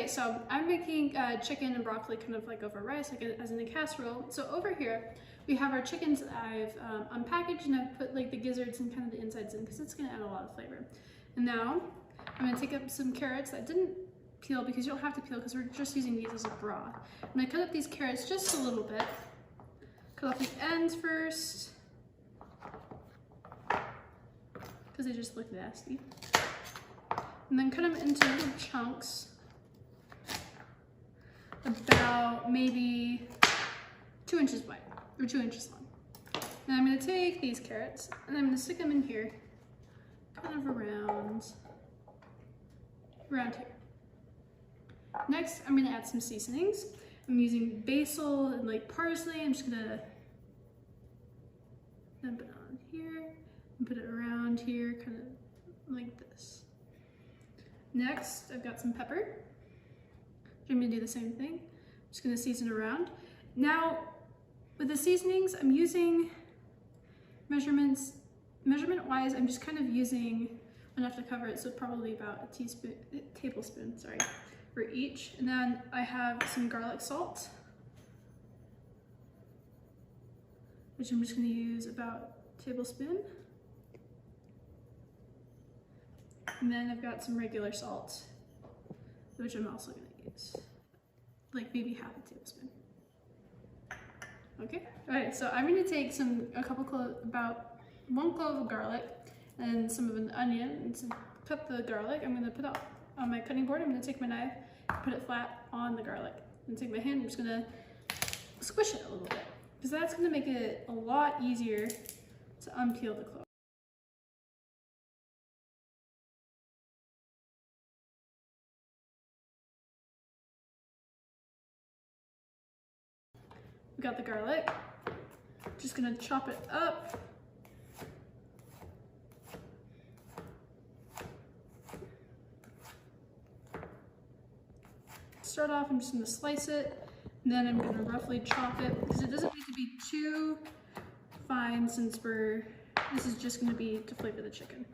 so I'm making chicken and broccoli kind of like over rice, like as in a casserole. So over here, we have our chickens that I've unpackaged, and I've put like the gizzards and kind of the insides in because it's gonna add a lot of flavor. And now I'm gonna take up some carrots that didn't peel, because you don't have to peel because we're just using these as a broth. I'm gonna cut up these carrots just a little bit. Cut off the ends first, because they just look nasty. And then cut them into little chunks, about maybe 2 inches wide, or 2 inches long. Now I'm gonna take these carrots, and I'm gonna stick them in here, kind of around here. Next, I'm gonna add some seasonings. I'm using basil and like parsley. I'm just gonna dump it on here and put it around here, kind of like this. Next, I've got some pepper. I'm gonna do the same thing. I'm just gonna season around. Now, with the seasonings, I'm using measurement-wise, I'm just kind of using enough to cover it, so probably about a tablespoon, sorry, for each. And then I have some garlic salt, which I'm just gonna use about a tablespoon. And then I've got some regular salt, which I'm also gonna use, like maybe half a tablespoon. Okay, all right, so I'm gonna take about 1 clove of garlic and some of an onion. And to cut the garlic, I'm gonna put it on my cutting board. I'm gonna take my knife, put it flat on the garlic, and take my hand, I'm just gonna squish it a little bit, because that's gonna make it a lot easier to unpeel the clove. We got the garlic. Just gonna chop it up. Start off, I'm just gonna slice it, and then I'm gonna roughly chop it, because it doesn't need to be too fine, since this is just gonna be to flavor the chicken.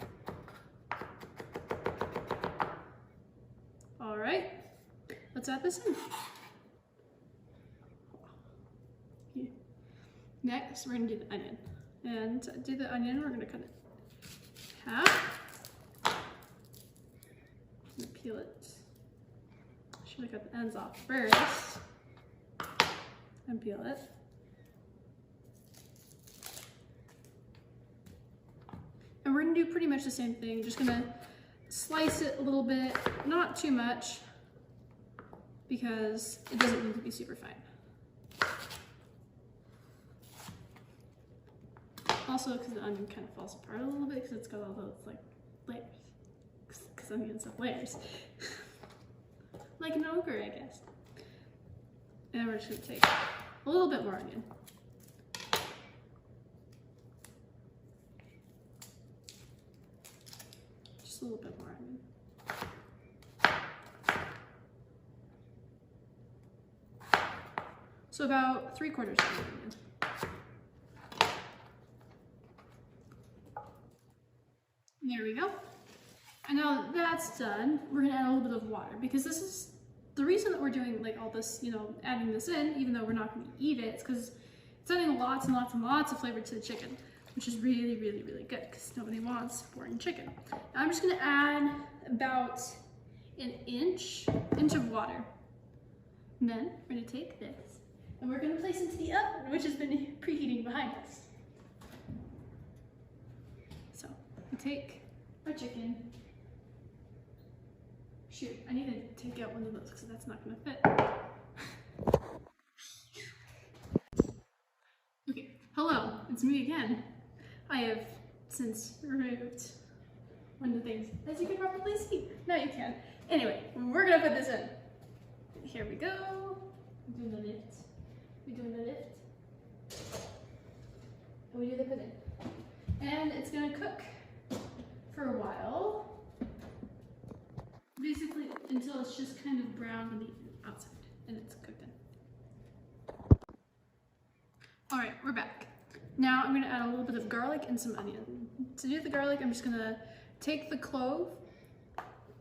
All right, let's add this in. Next, we're gonna do the onion. And to do the onion, we're gonna cut it in half. And peel it. Should have cut the ends off first. And peel it. And we're gonna do pretty much the same thing. Just gonna slice it a little bit, not too much, because it doesn't need to be super fine. Also, because the onion kind of falls apart a little bit, because it's got all those like layers. Because onions have layers. Like an ogre, I guess. And we're just gonna take a little bit more onion. Just a little bit more onion. So about 3/4 of an onion. There we go. And now that's done, we're gonna add a little bit of water, because this is the reason that we're doing like all this, adding this in, even though we're not gonna eat it, it's because it's adding lots and lots and lots of flavor to the chicken, which is really, really, really good, because nobody wants boring chicken. Now I'm just gonna add about an inch of water. And then we're gonna take this, and we're gonna place it into the oven, which has been preheating behind us. So we take our chicken. Shoot, I need to take out one of those because that's not gonna fit. Okay, hello, it's me again. I have since removed one of the things, as you can probably see. No, you can't. Anyway, we're gonna put this in. Here we go. We're doing the lift. We're doing the lift. And we do the pudding. And it's gonna cook for a while. Basically until it's just kind of brown on the outside and it's cooked in. All right, we're back. Now I'm gonna add a little bit of garlic and some onion. To do the garlic, I'm just gonna take the clove,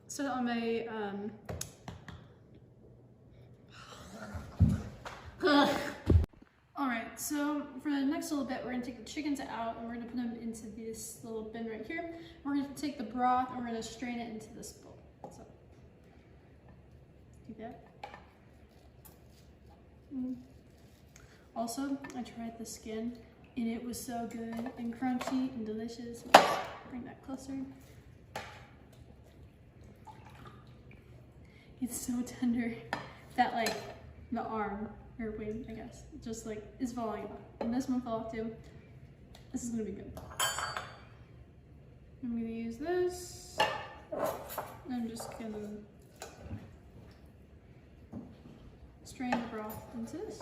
set it on my So for the next little bit, we're gonna take the chickens out and we're gonna put them into this little bin right here. We're gonna take the broth and we're gonna strain it into this bowl. So do that. Also, I tried the skin and it was so good and crunchy and delicious. Let's bring that closer. It's so tender that like the arm or wing, I guess, just like is falling off. And this one fell off too. This is gonna be good. I'm gonna use this. I'm just gonna strain the broth into this.